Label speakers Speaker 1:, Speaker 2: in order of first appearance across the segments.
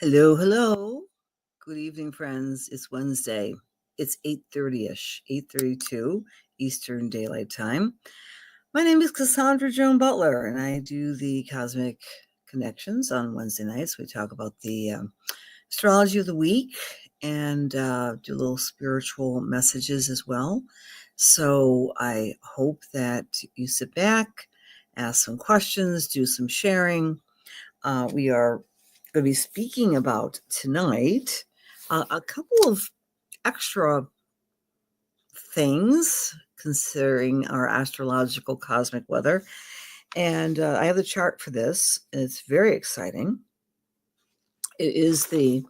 Speaker 1: Hello, hello. Good evening, friends. It's Wednesday. It's 8:30ish, 8:32 Eastern Daylight Time. My name is Cassandra Joan Butler, and I do the Cosmic Connections on Wednesday nights. We talk about the astrology of the week and do little spiritual messages as well. So I hope that you sit back, ask some questions, do some sharing. We are going to be speaking about tonight a couple of extra things considering our astrological cosmic weather. And I have the chart for this, and it's very exciting. It is the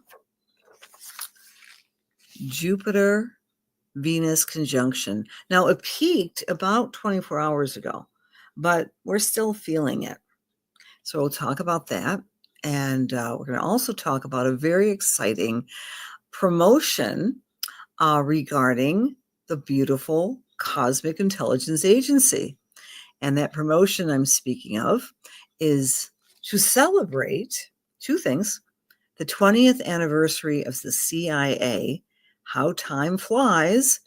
Speaker 1: Jupiter-Venus conjunction. Now, it peaked about 24 hours ago, but we're still feeling it. So we'll talk about that. And we're going to also talk about a very exciting promotion regarding the beautiful Cosmic Intelligence Agency. And that promotion I'm speaking of is to celebrate two things: the 20th anniversary of the CIA, how time flies,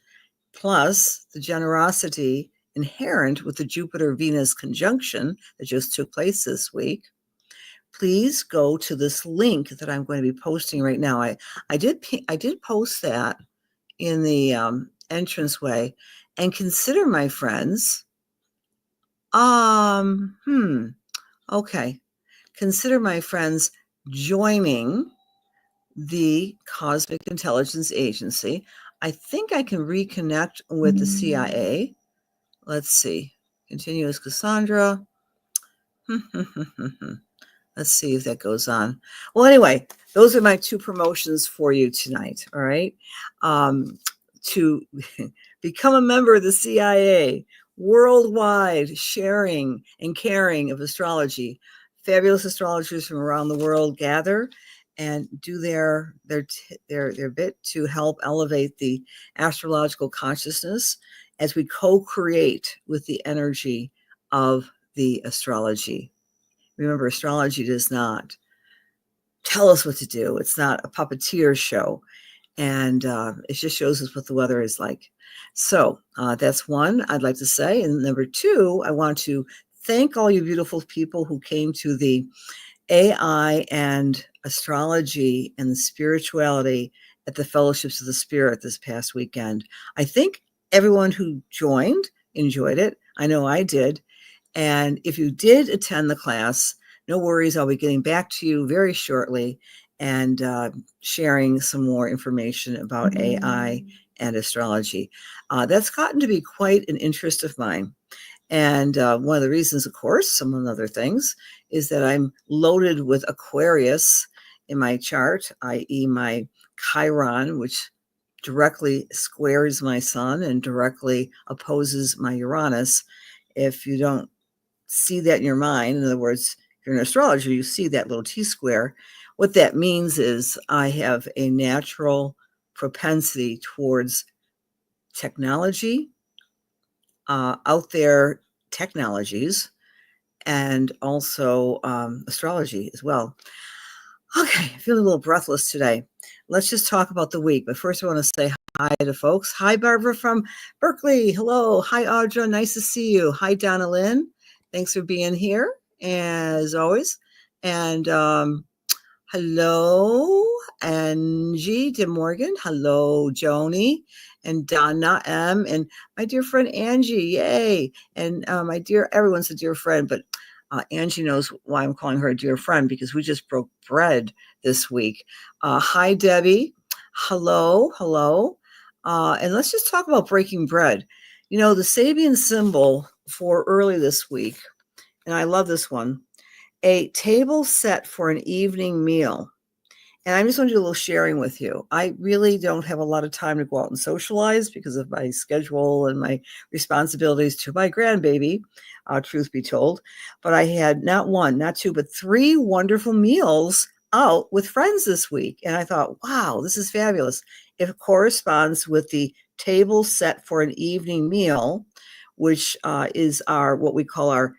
Speaker 1: plus the generosity inherent with the Jupiter-Venus conjunction that just took place this week. Please go to this link that I'm going to be posting right now. I did post that in the entranceway, and consider, my friends, consider, my friends, joining the Cosmic Intelligence Agency. I think I can reconnect with the CIA. Let's see. Continue as Cassandra. Let's see if that goes on. Well, anyway, those are my two promotions for you tonight, all right? To become a member of the CIA, worldwide sharing and caring of astrology. Fabulous astrologers from around the world gather and do their bit to help elevate the astrological consciousness as we co-create with the energy of the astrology. Remember, astrology does not tell us what to do. It's not a puppeteer show. And it just shows us what the weather is like. So that's one I'd like to say. And number two, I want to thank all you beautiful people who came to the AI and astrology and the spirituality at the Fellowships of the Spirit this past weekend. I think everyone who joined enjoyed it. I know I did. And if you did attend the class, no worries. I'll be getting back to you very shortly and sharing some more information about AI and astrology. That's gotten to be quite an interest of mine. And one of the reasons, of course, among other things, is that I'm loaded with Aquarius in my chart, i.e. my Chiron, which directly squares my sun and directly opposes my Uranus. If you don't see that in your mind, in other words, if you're an astrologer, you see that little T-square. What that means is I have a natural propensity towards technology, out there technologies, and also astrology as well. Okay, feeling a little breathless today. Let's just talk about the week. But first, I want to say hi to folks. Hi, Barbara from Berkeley. Hello. Hi, Audra. Nice to see you. Hi, Donna Lynn. Thanks for being here, as always. And hello, Angie De Morgan. Hello, Joni and Donna M. And my dear friend Angie. Yay. And my dear, everyone's a dear friend, but Angie knows why I'm calling her a dear friend, because we just broke bread this week. Hi, Debbie. Hello, hello. And let's just talk about breaking bread. You know, the Sabian symbol for early this week, and I love this one, a table set for an evening meal. And I just want to do a little sharing with you. I really don't have a lot of time to go out and socialize because of my schedule and my responsibilities to my grandbaby, truth be told. But I had not one, not two, but three wonderful meals out with friends this week. And I thought, wow, this is fabulous. It corresponds with the table set for an evening meal, which is our, what we call our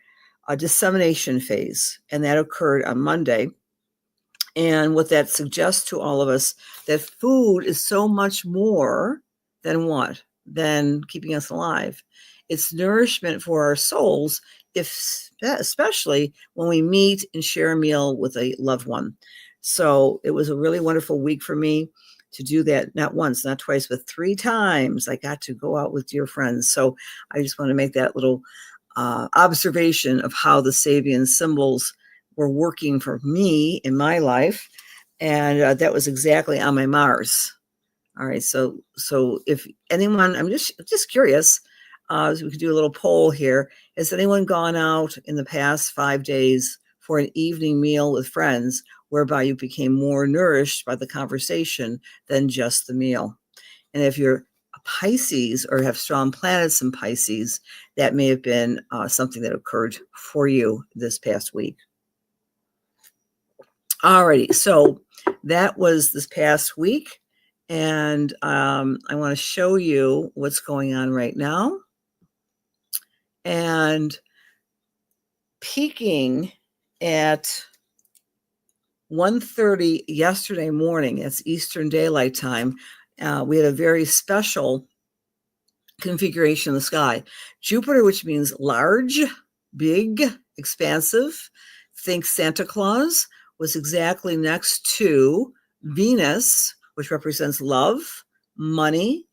Speaker 1: dissemination phase. And that occurred on Monday. And what that suggests to all of us, that food is so much more than what? Than keeping us alive. It's nourishment for our souls, especially when we meet and share a meal with a loved one. So it was a really wonderful week for me to do that, not once, not twice, but 3 times. I got to go out with dear friends. So I just want to make that little observation of how the Sabian symbols were working for me in my life. And that was exactly on my Mars. All right. So if anyone, I'm just curious, so we could do a little poll here. Has anyone gone out in the past 5 days for an evening meal with friends whereby you became more nourished by the conversation than just the meal? And if you're a Pisces or have strong planets in Pisces, that may have been something that occurred for you this past week. Alrighty, so that was this past week, and I want to show you what's going on right now. And peaking at 1:30 yesterday morning, it's Eastern Daylight Time, we had a very special configuration in the sky. Jupiter, which means large, big, expansive, think Santa Claus, was exactly next to Venus, which represents love, money,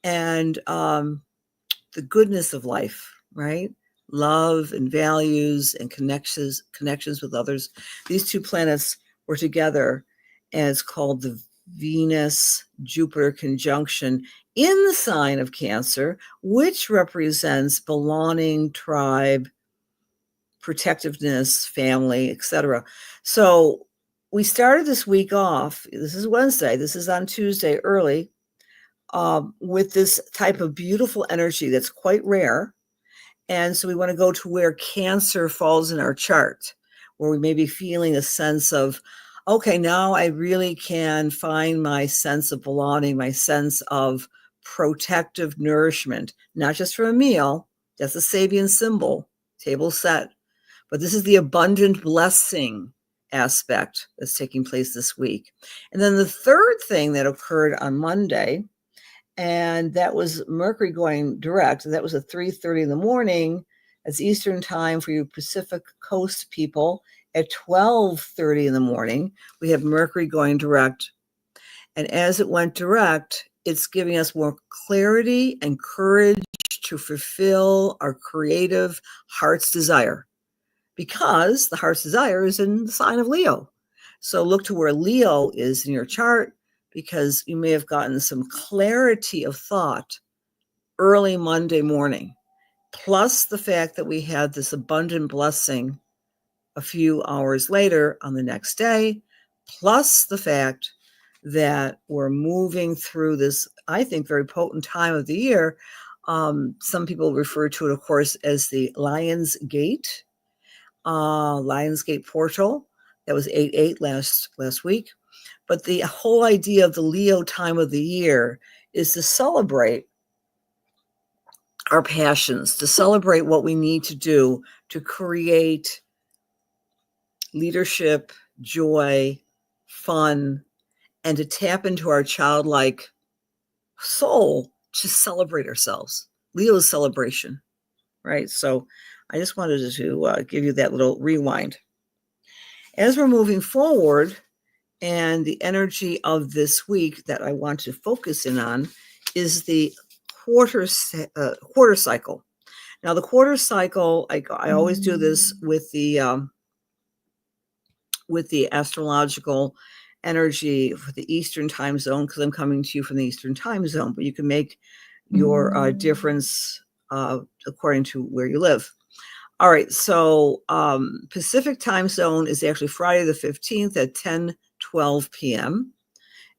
Speaker 1: and the goodness of life, right? Love and values and connections with others. These two planets were together, and it's called the Venus-Jupiter conjunction in the sign of Cancer, which represents belonging, tribe, protectiveness, family, etc. So we started this week off. This is Wednesday. This is on Tuesday early, with this type of beautiful energy that's quite rare. And so we want to go to where Cancer falls in our chart, where we may be feeling a sense of, okay, now I really can find my sense of belonging, my sense of protective nourishment, not just from a meal. That's a Sabian symbol, table set. But this is the abundant blessing aspect that's taking place this week. And then the third thing that occurred on Monday, and that was Mercury going direct. That was at 3:30 in the morning. That's Eastern time for you Pacific Coast people. At 12:30 in the morning, we have Mercury going direct. And as it went direct, it's giving us more clarity and courage to fulfill our creative heart's desire, because the heart's desire is in the sign of Leo. So look to where Leo is in your chart, because you may have gotten some clarity of thought early Monday morning, plus the fact that we had this abundant blessing a few hours later on the next day, plus the fact that we're moving through this, I think, very potent time of the year. Some people refer to it, of course, as the Lion's Gate, Lionsgate portal. That was 8/8 last week. But the whole idea of the Leo time of the year is to celebrate our passions, to celebrate what we need to do to create leadership, joy, fun, and to tap into our childlike soul to celebrate ourselves. Leo's celebration, right? So I just wanted to give you that little rewind. As we're moving forward, and the energy of this week that I want to focus in on is the quarter cycle. Now, the quarter cycle, I always do this with the astrological energy for the Eastern time zone, because I'm coming to you from the Eastern time zone, but you can make your difference according to where you live. All right, so Pacific time zone is actually Friday the 15th at 10:12 p.m.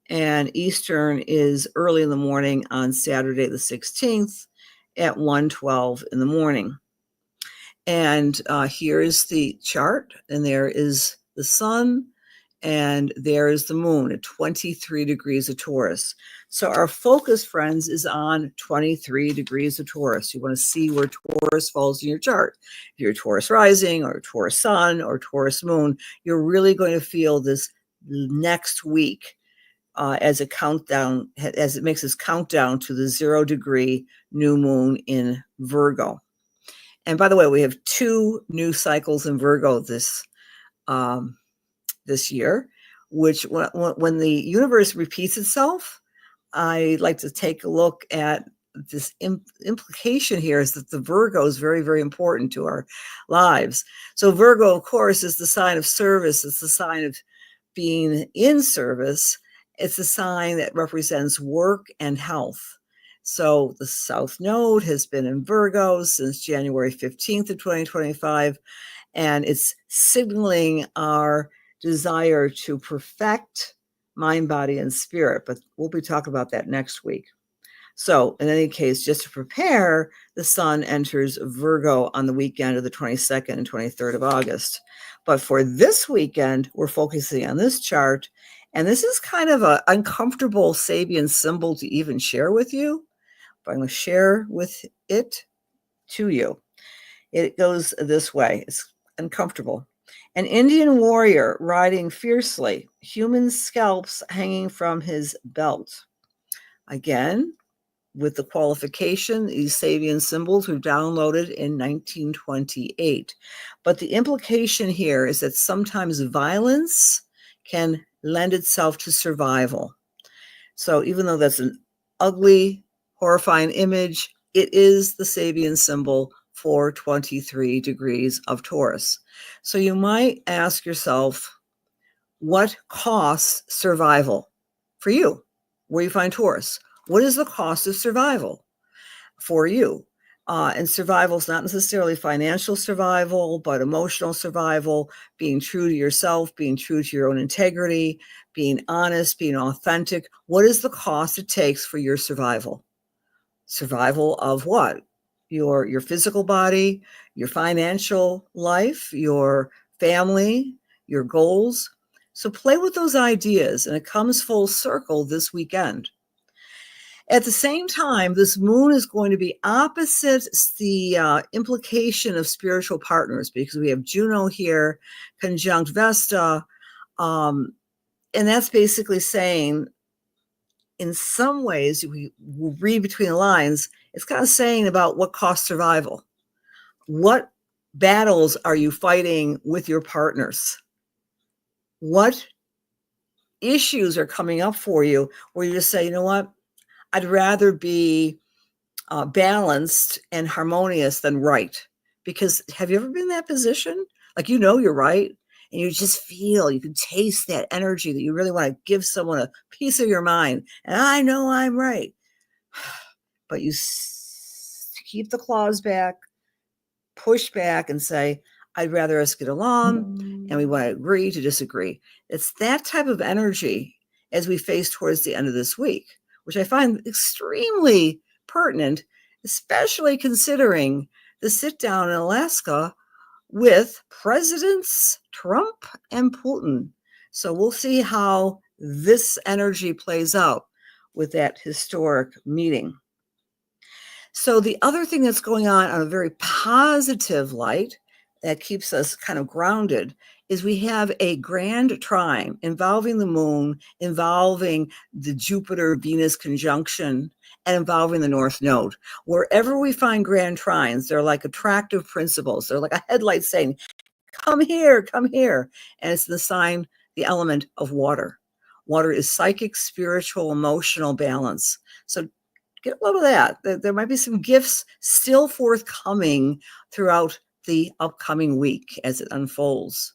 Speaker 1: And Eastern is early in the morning on Saturday the 16th at 1:12 in the morning. And here is the chart, and there is the sun, and there is the moon at 23 degrees of Taurus. So our focus, friends, is on 23 degrees of Taurus. You want to see where Taurus falls in your chart. If you're Taurus rising or Taurus sun or Taurus moon, you're really going to feel this next week as it makes its countdown to the 0 degree new moon in Virgo. And by the way, we have 2 new cycles in Virgo this year, which when the universe repeats itself, I like to take a look at this implication here is that the Virgo is very, very important to our lives. So Virgo, of course, is the sign of service. It's the sign of being in service. It's a sign that represents work and health. So the South Node has been in Virgo since January 15th of 2025, and it's signaling our desire to perfect mind, body, and spirit. But we'll be talking about that next week. So in any case, just to prepare, the sun enters Virgo on the weekend of the 22nd and 23rd of August. But for this weekend, we're focusing on this chart. And this is kind of an uncomfortable Sabian symbol to even share with you, but I'm going to share with it to you. It goes this way. It's uncomfortable. An Indian warrior riding fiercely, human scalps hanging from his belt. Again, with the qualification, these Sabian symbols were downloaded in 1928. But the implication here is that sometimes violence can lend itself to survival. So even though that's an ugly, horrifying image, it is the Sabian symbol for 23 degrees of Taurus. So you might ask yourself, what costs survival for you? Where you find Taurus? What is the cost of survival for you? And survival is not necessarily financial survival, but emotional survival, being true to yourself, being true to your own integrity, being honest, being authentic. What is the cost it takes for your survival? Survival of what? Your physical body, your financial life, your family, your goals. So play with those ideas, and it comes full circle this weekend. At the same time, this moon is going to be opposite the implication of spiritual partners, because we have Juno here, conjunct Vesta, and that's basically saying, in some ways, we read between the lines, it's kind of saying about what costs survival. What battles are you fighting with your partners? What issues are coming up for you where you just say, you know what? I'd rather be balanced and harmonious than right. Because have you ever been in that position? Like, you know, you're right. And you just feel, you can taste that energy that you really want to give someone a piece of your mind. And I know I'm right. But you keep the claws back, push back and say, I'd rather us get along, and we want to agree to disagree. It's that type of energy as we face towards the end of this week, which I find extremely pertinent, especially considering the sit down in Alaska with Presidents Trump and Putin. So we'll see how this energy plays out with that historic meeting. So the other thing that's going on a very positive light that keeps us kind of grounded is we have a grand trine involving the moon, involving the Jupiter-Venus conjunction, and involving the North Node. Wherever we find grand trines, they're like attractive principles. They're like a headlight saying, come here, come here. And it's the sign, the element of water. Water is psychic, spiritual, emotional balance. So get a load of that. There might be some gifts still forthcoming throughout the upcoming week as it unfolds.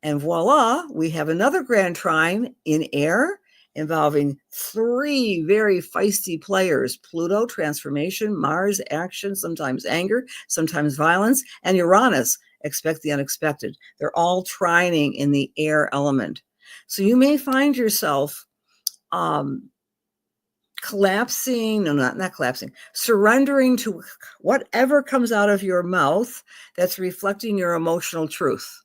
Speaker 1: And voila, we have another grand trine in air involving 3 very feisty players: Pluto, transformation; Mars, action, sometimes anger, sometimes violence; and Uranus, expect the unexpected. They're all trining in the air element. So you may find yourself surrendering to whatever comes out of your mouth that's reflecting your emotional truth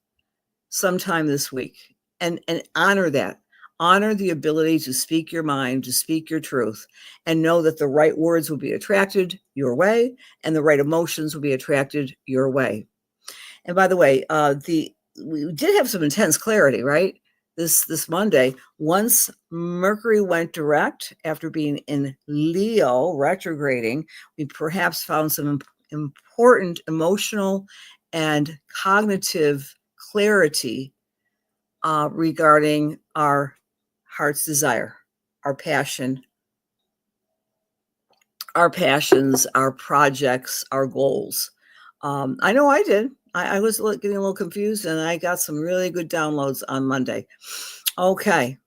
Speaker 1: sometime this week, and honor that. Honor the ability to speak your mind, to speak your truth, and know that the right words will be attracted your way and the right emotions will be attracted your way. And by the way, we did have some intense clarity, right? this Monday, once Mercury went direct after being in Leo retrograding, we perhaps found some important emotional and cognitive clarity regarding our heart's desire, our passion, our passions, our projects, our goals. I know I did. I was getting a little confused, and I got some really good downloads on Monday. Okay.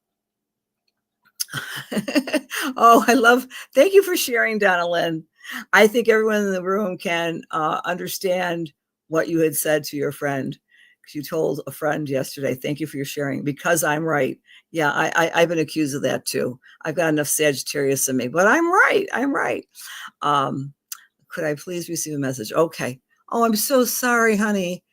Speaker 1: Thank you for sharing, Donna Lynn. I think everyone in the room can understand what you had said to your friend. Because you told a friend yesterday, thank you for your sharing, because I'm right. Yeah, I've been accused of that too. I've got enough Sagittarius in me, but I'm right. I'm right. Could I please receive a message? Okay. Oh, I'm so sorry, honey.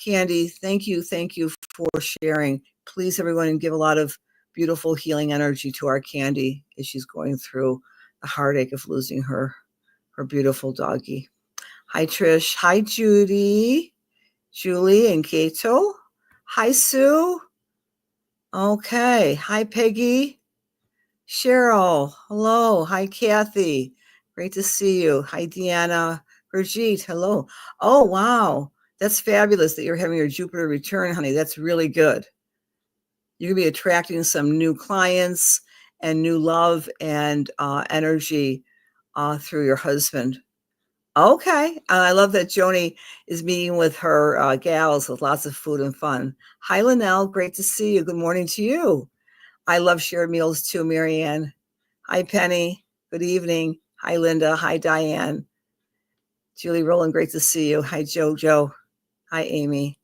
Speaker 1: Candy, thank you. Thank you for sharing. Please, everyone, give a lot of beautiful healing energy to our Candy as she's going through the heartache of losing her beautiful doggie. Hi, Trish. Hi, Judy, Julie, and Kato. Hi, Sue. Okay. Hi, Peggy. Cheryl. Hello. Hi, Kathy. Great to see you. Hi, Deanna. Brigitte. Hello. Oh, wow. That's fabulous that you're having your Jupiter return, honey. That's really good. You're going to be attracting some new clients and new love and energy through your husband. Okay. I love that Joni is meeting with her gals with lots of food and fun. Hi, Linnell. Great to see you. Good morning to you. I love shared meals too, Marianne. Hi, Penny. Good evening. Hi, Linda. Hi, Diane. Julie Rowland, great to see you. Hi, Jojo. Hi, Amy.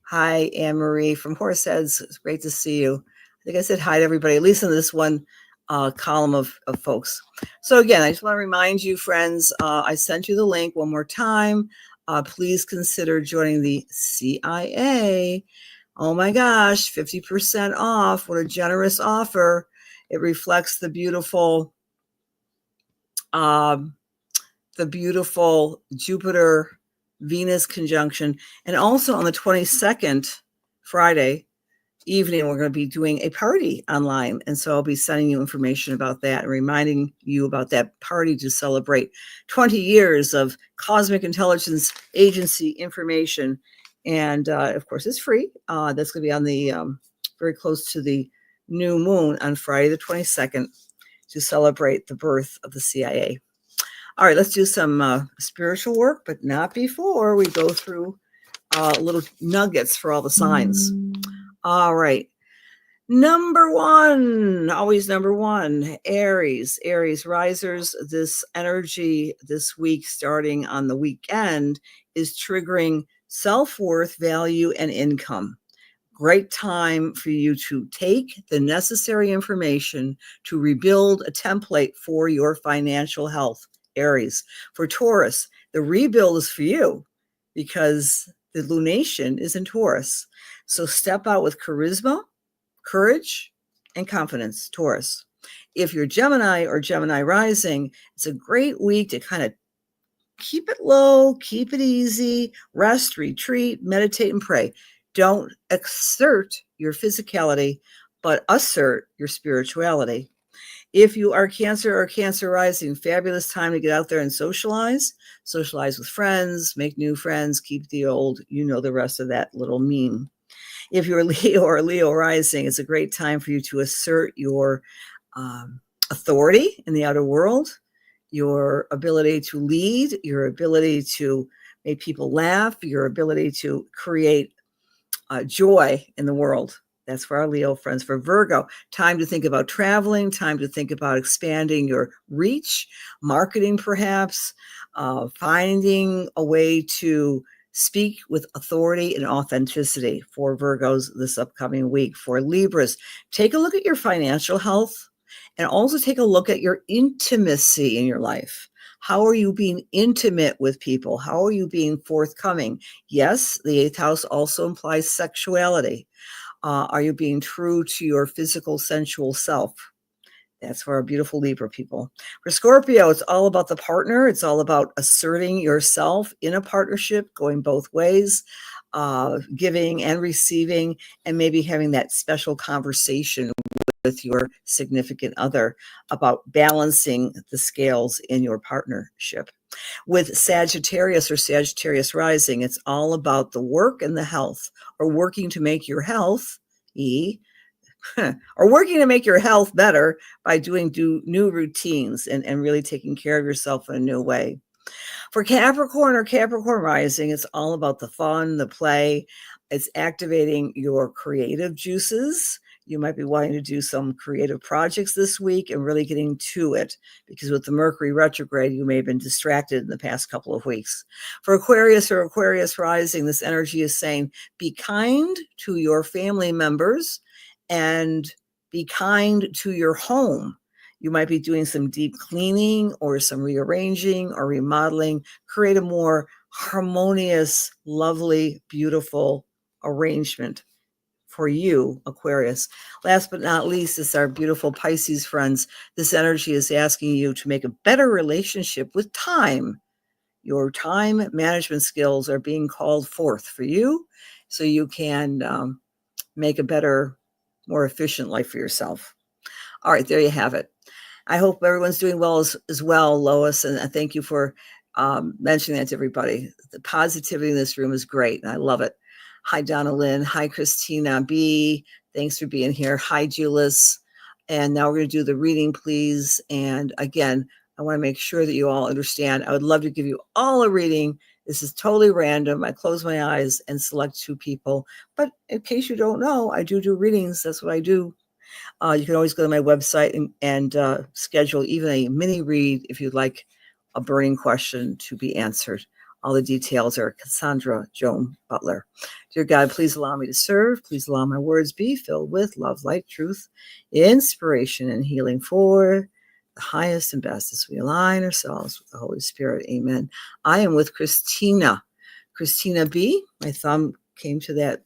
Speaker 1: Hi, Anne Marie from Horseheads. It's great to see you. I think I said hi to everybody, at least in this one column of folks. So again, I just want to remind you, friends, I sent you the link one more time. Please consider joining the CIA. Oh my gosh, 50% off. What a generous offer. It reflects the beautiful Jupiter Venus conjunction. And also on the 22nd, Friday evening, we're going to be doing a party online. And so I'll be sending you information about that and reminding you about that party to celebrate 20 years of Cosmic Intelligence Agency information. And of course, it's free. That's going to be on the very close to the new moon on Friday, the 22nd, to celebrate the birth of the CIA. All right, let's do some spiritual work, but not before we go through little nuggets for all the signs. All right. Number one, always number one, Aries. Aries risers, this energy this week, starting on the weekend, is triggering self-worth, value, and income. Great time for you to take the necessary information to rebuild a template for your financial health. Aries. For Taurus, the rebuild is for you because the lunation is in Taurus. So step out with charisma, courage, and confidence, Taurus. If you're Gemini or Gemini rising, it's a great week to kind of keep it low, keep it easy, rest, retreat, meditate, and pray. Don't exert your physicality, but assert your spirituality. If you are Cancer or Cancer rising, fabulous time to get out there and socialize with friends, make new friends, keep the old, you know the rest of that little meme. If you're Leo or Leo rising, it's a great time for you to assert your authority in the outer world, your ability to lead, your ability to make people laugh, your ability to create joy in the world. That's for our Leo friends. For Virgo, time to think about traveling, time to think about expanding your reach, marketing perhaps, finding a way to speak with authority and authenticity for Virgos this upcoming week. For Libras, take a look at your financial health and also take a look at your intimacy in your life. How are you being intimate with people? How are you being forthcoming? Yes, the 8th house also implies sexuality. Are you being true to your physical, sensual self? That's for our beautiful Libra people. For Scorpio, it's all about the partner. It's all about asserting yourself in a partnership, going both ways. giving and receiving, and maybe having that special conversation with your significant other about balancing the scales in your partnership. With Sagittarius or Sagittarius rising, it's all about the work and the health, or working to make your health, or working to make your health better by doing new routines and really taking care of yourself in a new way. For Capricorn or Capricorn rising, it's all about the fun, the play. It's activating your creative juices. You might be wanting to do some creative projects this week and really getting to it, because with the Mercury retrograde, you may have been distracted in the past couple of weeks. For Aquarius or Aquarius rising, this energy is saying, be kind to your family members and be kind to your home. You might be doing some deep cleaning or some rearranging or remodeling. Create a more harmonious, lovely, beautiful arrangement for you, Aquarius. Last but not least, is our beautiful Pisces friends. This energy is asking you to make a better relationship with time. Your time management skills are being called forth for you, so you can make a better, more efficient life for yourself. All right, there you have it. I hope everyone's doing well as well, Lois, and I thank you for mentioning that to everybody. The positivity in this room is great, and I love it. Hi, Donna Lynn. Hi, Christina B. Thanks for being here. Hi, Julis. And now we're going to do the reading, please. And again, I want to make sure that you all understand. I would love to give you all a reading. This is totally random. I close my eyes and select 2 people. But in case you don't know, I do readings. That's what I do. You can always go to my website and schedule even a mini read if you'd like a burning question to be answered. All the details are Cassandra Joan Butler. Dear God, please allow me to serve. Please allow my words be filled with love, light, truth, inspiration, and healing for the highest and best as we align ourselves with the Holy Spirit. Amen. I am with Christina. Christina B. My thumb came to that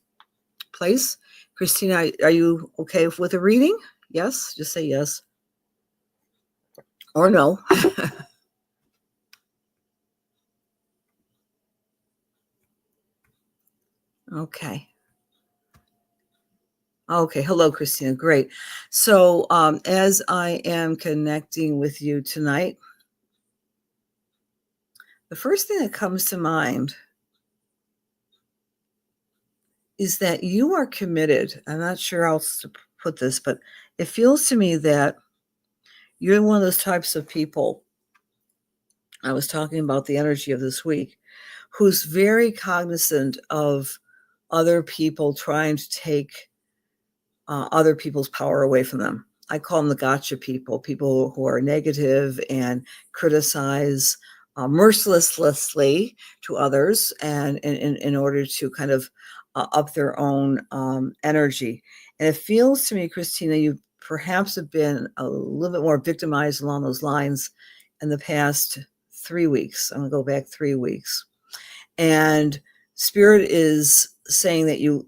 Speaker 1: place. Christina, are you okay with a reading? Yes? Just say yes. Or no. Okay. Okay. Hello, Christina. Great. So as I am connecting with you tonight, the first thing that comes to mind is that you are committed. I'm not sure how else to put this, but it feels to me that you're one of those types of people. I was talking about the energy of this week, who's very cognizant of other people trying to take other people's power away from them. I call them the gotcha people who are negative and criticize mercilessly to others, and in order to kind of up their own energy. And it feels to me, Christina, you perhaps have been a little bit more victimized along those lines in the past 3 weeks. I'm going to go back 3 weeks. And Spirit is saying that you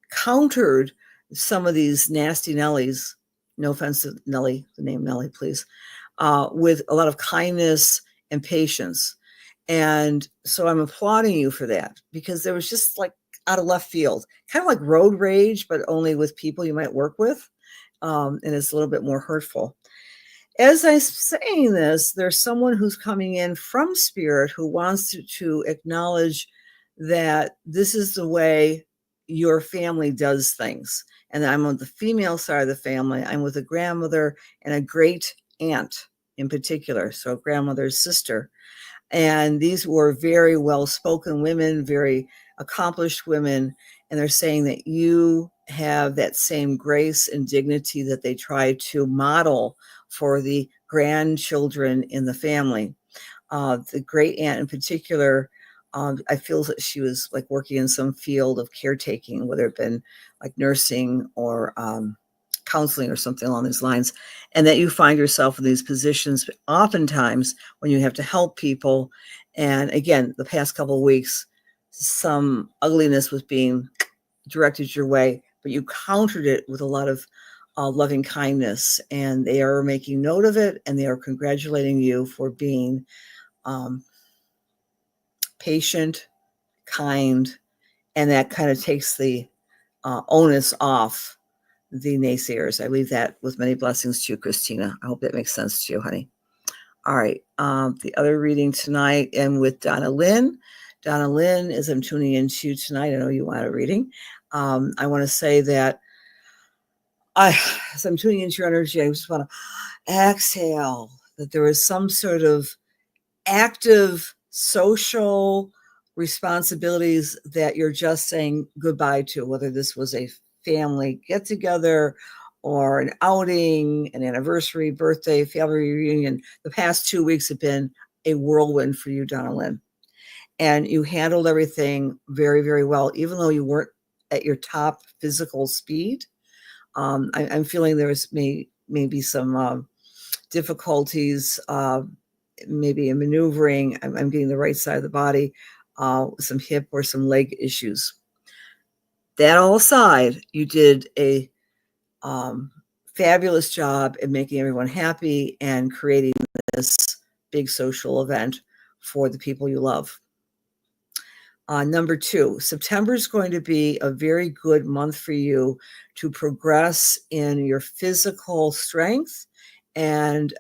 Speaker 1: countered some of these nasty Nellies, no offense to Nellie, the name Nellie, please, with a lot of kindness and patience. And so I'm applauding you for that, because there was just like out of left field, kind of like road rage, but only with people you might work with. And it's a little bit more hurtful. As I'm saying this, there's someone who's coming in from Spirit who wants to acknowledge that this is the way your family does things. And I'm on the female side of the family. I'm with a grandmother and a great aunt in particular, so a grandmother's sister. And these were very well-spoken women, very accomplished women. And they're saying that you have that same grace and dignity that they try to model for the grandchildren in the family. The great aunt in particular, I feel that she was like working in some field of caretaking, whether it been like nursing or counseling or something along these lines, and that you find yourself in these positions oftentimes when you have to help people. And again, the past couple of weeks, some ugliness was being directed your way, but you countered it with a lot of loving kindness, and they are making note of it, and they are congratulating you for being patient, kind, And that kind of takes the onus off the naysayers. I leave that with many blessings to you, Christina. I hope that makes sense to you, honey. All right. The other reading tonight, and with Donna Lynn. Donna Lynn, as I'm tuning into you tonight, I know you want a reading. I want to say that as I'm tuning into your energy, I just want to exhale that there is some sort of active social responsibilities that you're just saying goodbye to, whether this was a family get together or an outing, an anniversary, birthday, family reunion. The past 2 weeks have been a whirlwind for you, Donna Lynn. And you handled everything very, very well, even though you weren't at your top physical speed. I'm feeling there's maybe some difficulties, maybe in maneuvering. I'm getting the right side of the body, some hip or some leg issues. That all aside, you did a fabulous job at making everyone happy and creating this big social event for the people you love. Number 2, September is going to be a very good month for you to progress in your physical strength and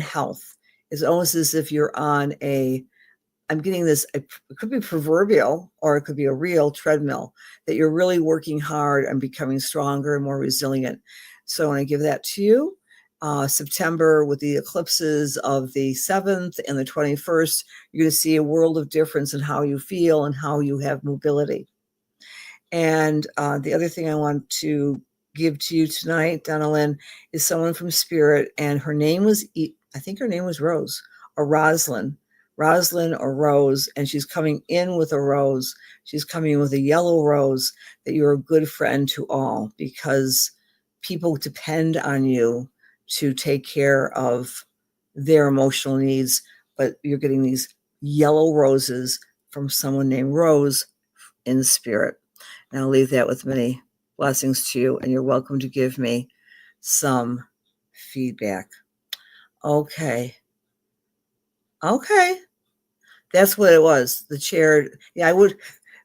Speaker 1: health. It's almost as if you're on I'm getting this, it could be proverbial or it could be a real treadmill, that you're really working hard and becoming stronger and more resilient. So I want to give that to you. September, with the eclipses of the 7th and the 21st, you're going to see a world of difference in how you feel and how you have mobility. And the other thing I want to give to you tonight, Donna Lynn, is someone from Spirit, and her name was, I think her name was Rose or Rosalind or Rose, and she's coming in with a rose. She's coming in with a yellow rose, that you're a good friend to all, because people depend on you to take care of their emotional needs, but you're getting these yellow roses from someone named Rose in Spirit. And I'll leave that with many blessings to you, and you're welcome to give me some feedback. Okay. That's what it was. The chair. Yeah,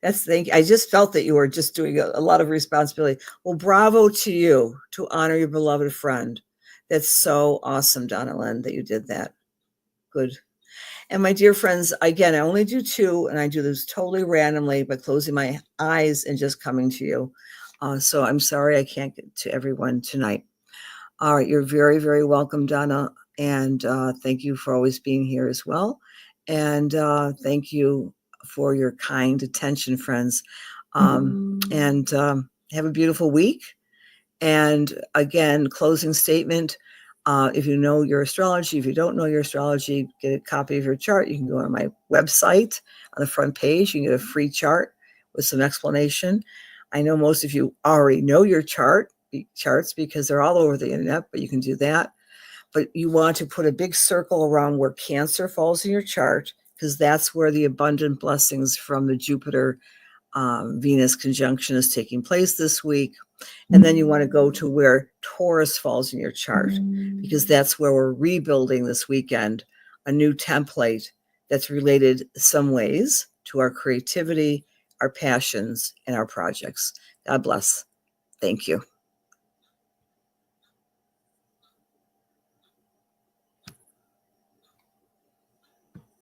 Speaker 1: I just felt that you were just doing a lot of responsibility. Well, bravo to you to honor your beloved friend. That's so awesome, Donna Lynn, that you did that. Good. And my dear friends, again, I only do 2, and I do this totally randomly by closing my eyes and just coming to you. So I'm sorry I can't get to everyone tonight. All right, you're very, very welcome, Donna. And thank you for always being here as well. And thank you for your kind attention, friends. And have a beautiful week. And again, closing statement. If you know your astrology, if you don't know your astrology, get a copy of your chart. You can go on my website on the front page. You can get a free chart with some explanation. I know most of you already know your charts because they're all over the internet, but you can do that. But you want to put a big circle around where Cancer falls in your chart, because that's where the abundant blessings from the Jupiter Venus conjunction is taking place this week. And then you want to go to where Taurus falls in your chart, because that's where we're rebuilding this weekend a new template that's related some ways to our creativity, our passions, and our projects. God bless. Thank you.